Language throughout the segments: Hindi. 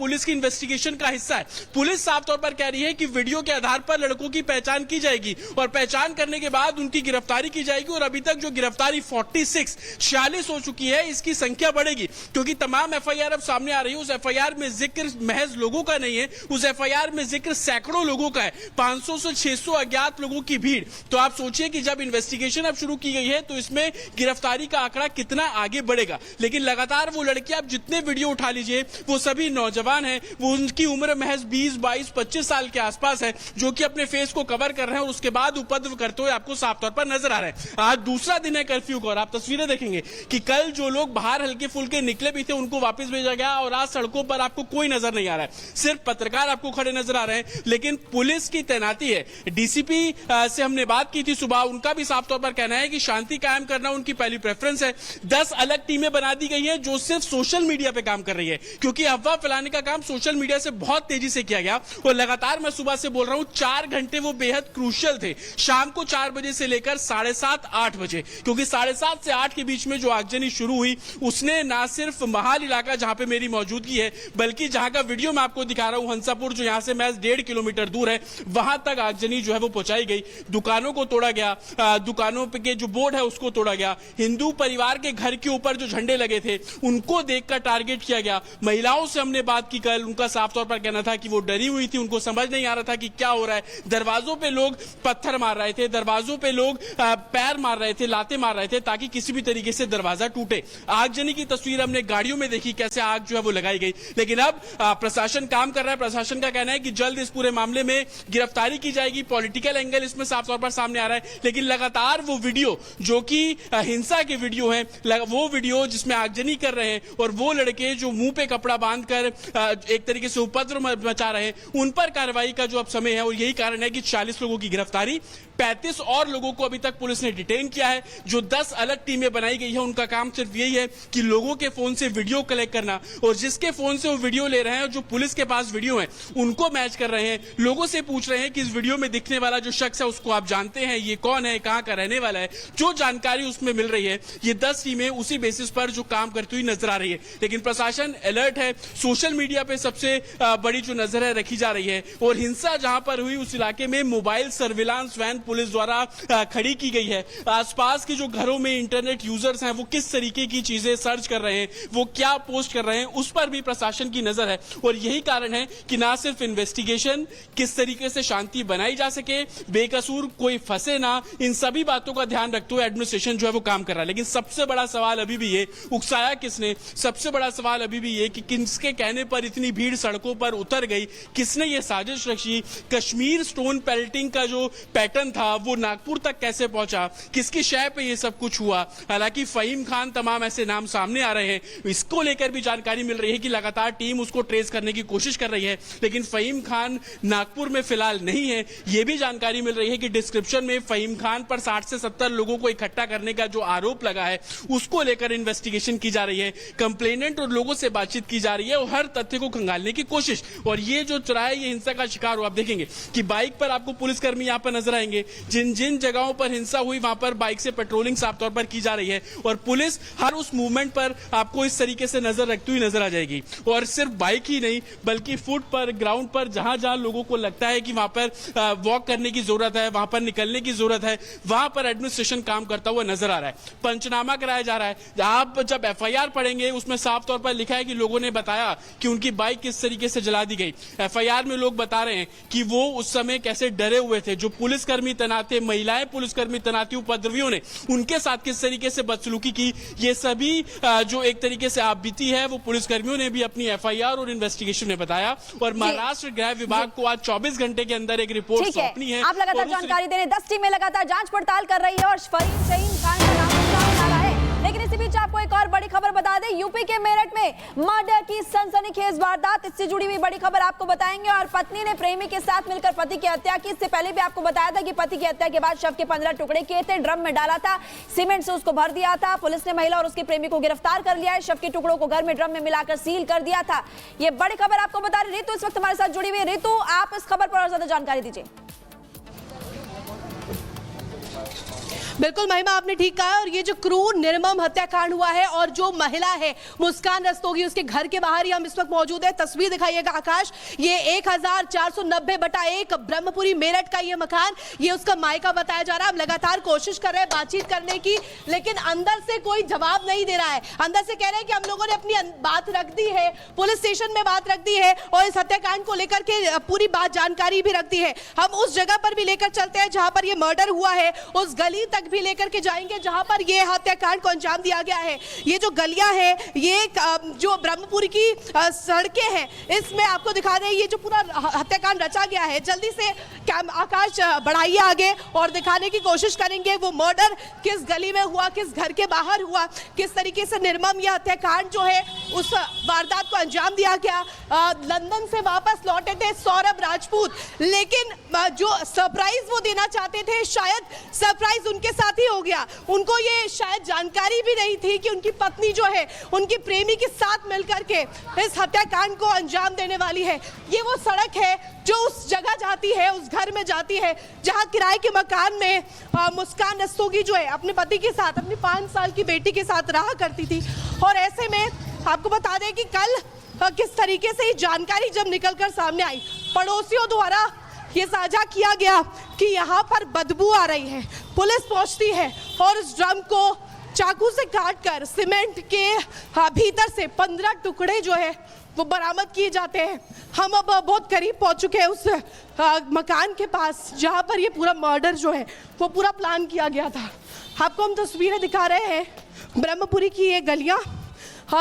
पुलिस की इन्वेस्टिगेशन का हिस्सा है। पुलिस साफ तौर पर कह रही है कि वीडियो के आधार पर लड़कों की पहचान की जाएगी और पहचान करने के बाद उनकी गिरफ्तारी की जाएगी। और अभी तक जो गिरफ्तारी 46 हो चुकी है, इसकी संख्या बढ़ेगी क्योंकि तमाम एफआईआर अब सामने आ रही है। उस एफआईआर में जिक्र महज लोगों का नहीं है, उस एफआईआर में जिक्र सैकड़ों लोगों का है, 500 से 600 अज्ञात लोगों की भीड़। तो आप सोचिए कि जब इन्वेस्टिगेशन अब शुरू की गई है तो इसमें गिरफ्तारी का आंकड़ा कितना आगे बढ़ेगा। लेकिन लगातार वो लड़के, आप जितने वीडियो उठा लीजिए, वो सभी नौजवान हैं। वो उनकी उम्र महज 20, 22, 25 साल के आसपास है, जो कि अपने फेस को कवर कर रहे हैं और उसके बाद उपद्रव करते हुए आपको साफ तौर पर नजर आ रहे हैं। आज दूसरा दिन है कर्फ्यू का और आप तस्वीरें देखेंगे कि कल जो लोग बाहर हल्के फुल्के निकले भी थे उनको वापस भेजा गया और आज सड़कों पर आपको कोई नजर नहीं आ रहा है, सिर्फ पत्रकार आपको खड़े नजर आ रहे हैं। लेकिन पुलिस की तैनाती है। डीसीपी से हमने बात की थी सुबह, उनका भी साफ तौर पर कहना है कि शांति कायम करना उनकी पहली प्रेफरेंस है। 10 अलग टीमें बना दी गई हैं जो सिर्फ सोशल मीडिया पे काम कर रही है, क्योंकि अफवाह फैलाने का काम सोशल मीडिया से बहुत तेजी से किया गया। और लगातार मैं सुबह से बोल रहा हूं, 4 घंटे वो बेहद क्रूशियल थे, शाम को 4 बजे से लेकर 7:30, 8 बजे, क्योंकि 7:30 से 8 के बीच में जो आगजनी शुरू हुई उसने ना सिर्फ महाल इलाका जहां पे मेरी मौजूदगी है, बल्कि जहां का वीडियो मैं आपको दिखा रहा हूं, हंसापुर, जो यहां से महज 1.5 किलोमीटर दूर है, वहां तक आगजनी जो है वो पहुंचाई गई। दुकानों को तोड़ा गया, दुकानों के जो बोर्ड है उसको तोड़ा गया। हिंदू परिवार के घर के ऊपर जो झंडे लगे थे उनको देखकर टारगेट किया गया। महिलाओं से हमने बात की कल, उनका साफ तौर पर कहना था कि वो डरी हुई थी, उनको समझ नहीं आ रहा था कि क्या हो रहा है। दरवाजों पे लोग पत्थर मार रहे थे, दरवाजों पे लोग पैर मार रहे थे, लाते मार रहे थे ताकि किसी भी तरीके से दरवाजा टूटे। आगजनी की तस्वीर हमने गाड़ियों में देखी, कैसे आग जो है वो लगाई गई। लेकिन अब प्रशासन काम कर रहा है। प्रशासन का कहना है कि जल्द इस पूरे मामले में गिरफ्तारी की जाएगी। पॉलिटिकल एंगल इसमें साफ तौर पर सामने आ रहा है। लेकिन लगातार वो वीडियो जो कि हिंसा के वीडियो है, वो वीडियो जिसमें आगजनी कर रहे हैं और वो लड़के जो मुंह पे कपड़ा बांधकर एक तरीके से उपद्रव मचा रहे हैं, उन पर कार्रवाई का जो अब समय है, और यही कारण है कि 40 लोगों की गिरफ्तारी, 35 और लोगों को अभी तक पुलिस ने डिटेन किया है। जो 10 अलग टीमें बनाई गई है उनका काम सिर्फ यही है कि लोगों के फोन से वीडियो कलेक्ट करना, और जिसके फोन से वो वीडियो ले रहे हैं, जो पुलिस के पास वीडियो है, उनको मैच कर रहे हैं। लोगों से पूछ रहे हैं कि इस वीडियो में दिखने वाला जो शख्स है उसको आप जानते हैं, ये कौन है, कहां का रहने वाला है। जो जानकारी उसमें मिल रही है, ये 10 टीमें उसी बेसिस पर जो काम करती हुई नजर आ रही है। लेकिन प्रशासन अलर्ट है। सोशल मीडिया पे सबसे बड़ी जो नजर है रखी जा रही है, और हिंसा जहां पर हुई उस इलाके में मोबाइल सर्विलांस वैन पुलिस द्वारा खड़ी की गई है। आसपास के जो घरों में इंटरनेट यूजर्स हैं वो किस तरीके की चीजें सर्च कर रहे हैं, वो क्या पोस्ट कर रहे हैं, उस पर भी प्रशासन की नजर है। और यही कारण है कि ना सिर्फ इन्वेस्टिगेशन, किस तरीके से शांति बनाई जा सके, बेकसूर कोई फंसे ना, इन सभी बातों का ध्यान रखते हुए एडमिनिस्ट्रेशन जो है वो काम कर रहा है। लेकिन सबसे बड़ा सवाल अभी भी ये, उकसाया किसने, सबसे बड़ा सवाल अभी भी ये कि किसके कहने पर इतनी भीड़ सड़कों पर उतर गई, किसने ये साजिश रची। कश्मीर स्टोन पेल्टिंग का जो पैटर्न था वो नागपुर तक कैसे पहुंचा, किसकी शय पे ये सब कुछ हुआ। हालांकि फहीम खान, तमाम ऐसे नाम सामने आ रहे हैं, इसको लेकर भी जानकारी मिल रही है कि लगातार टीम उसको ट्रेस करने की कोशिश कर रही है। लेकिन फहीम खान नागपुर में फिलहाल नहीं है। यह भी जानकारी मिल रही है कि डिस्क्रिप्शन में फहीम खान पर 60 से 70 लोगों को इकट्ठा करने का जो आरोप लगा है उसको लेकर इन्वेस्टिगेशन की जा रही है। कंप्लेनेंट और लोगों से बातचीत की जा रही है और हर तथ्य को खंगालने की कोशिश। और ये जो चौराहा, ये हिंसा का शिकार हुआ, आप देखेंगे कि बाइक पर आपको पुलिसकर्मी यहां पर नजर आएंगे। जिन जिन जगहों पर हिंसा हुई वहां पर बाइक से पेट्रोलिंग साफ तौर पर की जा रही है और पुलिस हर उस मूवमेंट पर आपको इस तरीके से नजर रखती हुई नजर आ जाएगी। और सिर्फ बाइक ही नहीं, बल्कि फुट पर, ग्राउंड पर, जहां जहां लोगों को लगता है कि वहां पर वॉक करने की जरूरत है, वहां पर निकलने की जरूरत है, वहां पर एडमिनिस्ट्रेशन काम करता हुआ नजर आ रहा है। पंचनामा कराया जा रहा है। आप जब एफआईआर पढ़ेंगे उसमें साफ तौर पर लिखा है कि लोगों ने बताया कि उनकी बाइक किस तरीके से जला दी गई। एफआईआर में लोग बता रहे हैं कि वो उस समय कैसे डरे हुए थे। जो पुलिसकर्मी तैनात थे, महिलाएं पुलिसकर्मी तैनात थी, उपद्रवियों ने उनके साथ किस तरीके से बदसलूकी की, ये सभी जो एक तरीके से आप बीती है वो पुलिसकर्मियों ने भी अपनी एफआईआर और इन्वेस्टिगेशन में बताया। और महाराष्ट्र गृह विभाग को आज 24 घंटे के अंदर एक रिपोर्ट सौंपनी है। आप लगातार जानकारी दे रहे हैं, 10 टीमें लगातार जांच पड़ताल कर रही है और फहीम खान का नाम सामने आ रहा है। लेकिन इसी बीच आपको एक और बड़ी खबर बता दें, यूपी के मेरठ में मर्डर की सनसनीखेज वारदात, इससे जुड़ी हुई बड़ी खबर आपको बताएंगे। और पत्नी ने प्रेमी के साथ मिलकर पति की हत्या की। इससे पहले भी आपको बताया था कि पति की हत्या के बाद शव के 15 टुकड़े किए थे, ड्रम में डाला था, सीमेंट से उसको भर दिया था। पुलिस ने महिला और उसके प्रेमी को गिरफ्तार कर लिया है। शव के टुकड़ों को घर में ड्रम में मिलाकर सील कर दिया था। ये बड़ी खबर आपको बता रही रितु इस वक्त हमारे साथ जुड़ी हुई है। रितु, आप इस खबर पर और ज्यादा जानकारी दीजिए। बिल्कुल महिमा, आपने ठीक कहा है। और ये जो क्रूर निर्मम हत्याकांड हुआ है और जो महिला है मुस्कान रस्तोगी, उसके घर के बाहर ही हम इस वक्त मौजूद है। तस्वीर दिखाइएगा आकाश, ये 1490/1 ब्रह्मपुरी मेरठ का ये मकान, ये उसका मायका बताया जा रहा है। हम लगातार कोशिश कर रहे हैं बातचीत करने की, लेकिन अंदर से कोई जवाब नहीं दे रहा है। अंदर से कह रहे हैं कि हम लोगों ने अपनी बात रख दी है, पुलिस स्टेशन में बात रख दी है और इस हत्याकांड को लेकर के पूरी बात जानकारी भी रख दी है। हम उस जगह पर भी लेकर चलते हैं जहां पर ये मर्डर हुआ है, उस गली तक भी लेकर के जाएंगे जहां पर ये हत्याकांड को अंजाम दिया गया है। ये जो गलियां हैं, ये जो ब्रह्मपुरी की सड़कें हैं, इसमें आपको दिखा रहे हैं ये जो पूरा हत्याकांड रचा गया है। जल्दी से आकाश बढ़ाइए आगे और दिखाने की कोशिश करेंगे वो मर्डर किस गली में हुआ, किस घर के बाहर हुआ, किस तरीके से निर्मम यह हत्याकांड जो है उस वारदात को अंजाम दिया गया। लंदन से वापस लौटे थे सौरभ राजपूत, लेकिन जो सरप्राइज वो देना चाहते थे, शायद सरप्राइज उनके साथ ही हो गया। उनको ये शायद जानकारी भी नहीं थी कि उनकी पत्नी जो है उनकी प्रेमी के साथ मिलकर के इस हत्याकांड को अंजाम देने वाली है। ये वो सड़क है जो उस जगह जाती है, उस घर में जाती है जहां किराए के मकान में मुस्कान रस्तोगी जो है अपने पति के साथ, अपनी 5 साल की बेटी के साथ रहा करती थी। और ऐसे में आपको बता दें कि कल किस तरीके से ये जानकारी जब निकलकर सामने आई, पड़ोसियों द्वारा ये साझा किया गया कि यहाँ पर बदबू आ रही है। पुलिस पहुंचती है और उस ड्रम को चाकू से काटकर सीमेंट के भीतर से 15 टुकड़े जो है वो बरामद किए जाते हैं। हम अब बहुत करीब पहुंच चुके हैं उस मकान के पास जहां पर ये पूरा मर्डर जो है वो पूरा प्लान किया गया था। आपको हम तस्वीरें दिखा रहे हैं ब्रह्मपुरी की ये गलियां,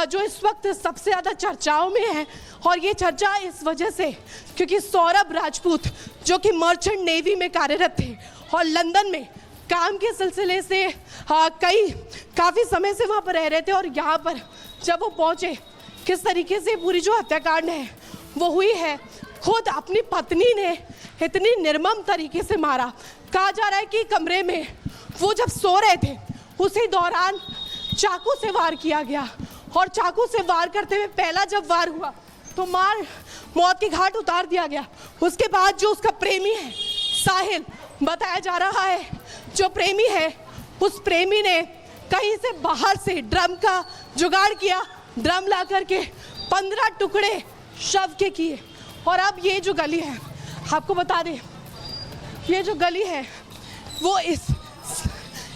जो इस वक्त सबसे ज़्यादा चर्चाओं में है। और ये चर्चा इस वजह से क्योंकि सौरभ राजपूत जो कि मर्चेंट नेवी में कार्यरत थे और लंदन में काम के सिलसिले से काफ़ी समय से वहाँ पर रह रहे थे। और यहाँ पर जब वो पहुँचे, किस तरीके से पूरी जो हत्याकांड है वो हुई है, खुद अपनी पत्नी ने इतनी निर्मम तरीके से मारा। कहा जा रहा है कि कमरे में वो जब सो रहे थे उसी दौरान चाकू से वार किया गया और चाकू से वार करते हुए पहला जब वार हुआ तो मौत के घाट उतार दिया गया। उसके बाद जो उसका प्रेमी है साहिल, बताया जा रहा है जो प्रेमी है उस प्रेमी ने कहीं से बाहर से ड्रम का जुगाड़ किया, ड्रम ला करके 15 टुकड़े शव के किए। और अब ये जो गली है, आपको बता दें ये जो गली है वो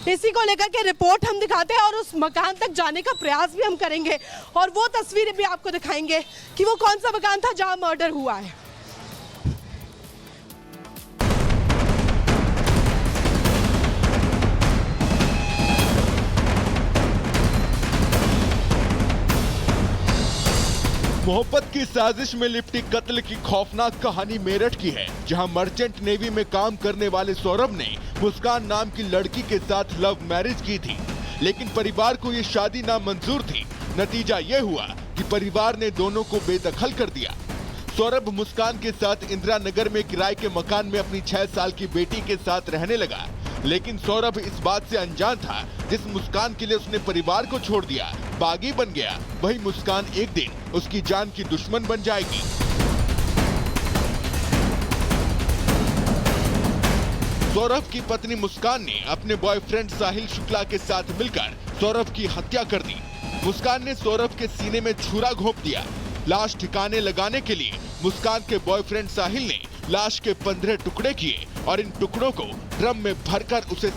इसी को लेकर के रिपोर्ट हम दिखाते हैं और उस मकान तक जाने का प्रयास भी हम करेंगे और वो तस्वीरें भी आपको दिखाएंगे कि वो कौन सा मकान था जहां मर्डर हुआ है। मोहब्बत की साजिश में लिपटी कत्ल की खौफनाक कहानी मेरठ की है, जहां मर्चेंट नेवी में काम करने वाले सौरभ ने मुस्कान नाम की लड़की के साथ लव मैरिज की थी, लेकिन परिवार को ये शादी नामंजूर थी। नतीजा ये हुआ कि परिवार ने दोनों को बेदखल कर दिया। सौरभ मुस्कान के साथ इंदिरा नगर में किराए के मकान में अपनी 6 साल की बेटी के साथ रहने लगा, लेकिन सौरभ इस बात से अनजान था जिस मुस्कान के लिए उसने परिवार को छोड़ दिया बागी बन गया, वही मुस्कान एक दिन उसकी जान की दुश्मन बन जाएगी। सौरभ की पत्नी मुस्कान ने अपने बॉयफ्रेंड साहिल शुक्ला के साथ मिलकर सौरभ की हत्या कर दी। मुस्कान ने सौरभ के सीने में छुरा घोंप दिया। लाश ठिकाने लगाने के लिए मुस्कान के बॉयफ्रेंड साहिल ने लाश के 15 टुकड़े किए और इन टुकड़ों को ड्रम में भरकर उसे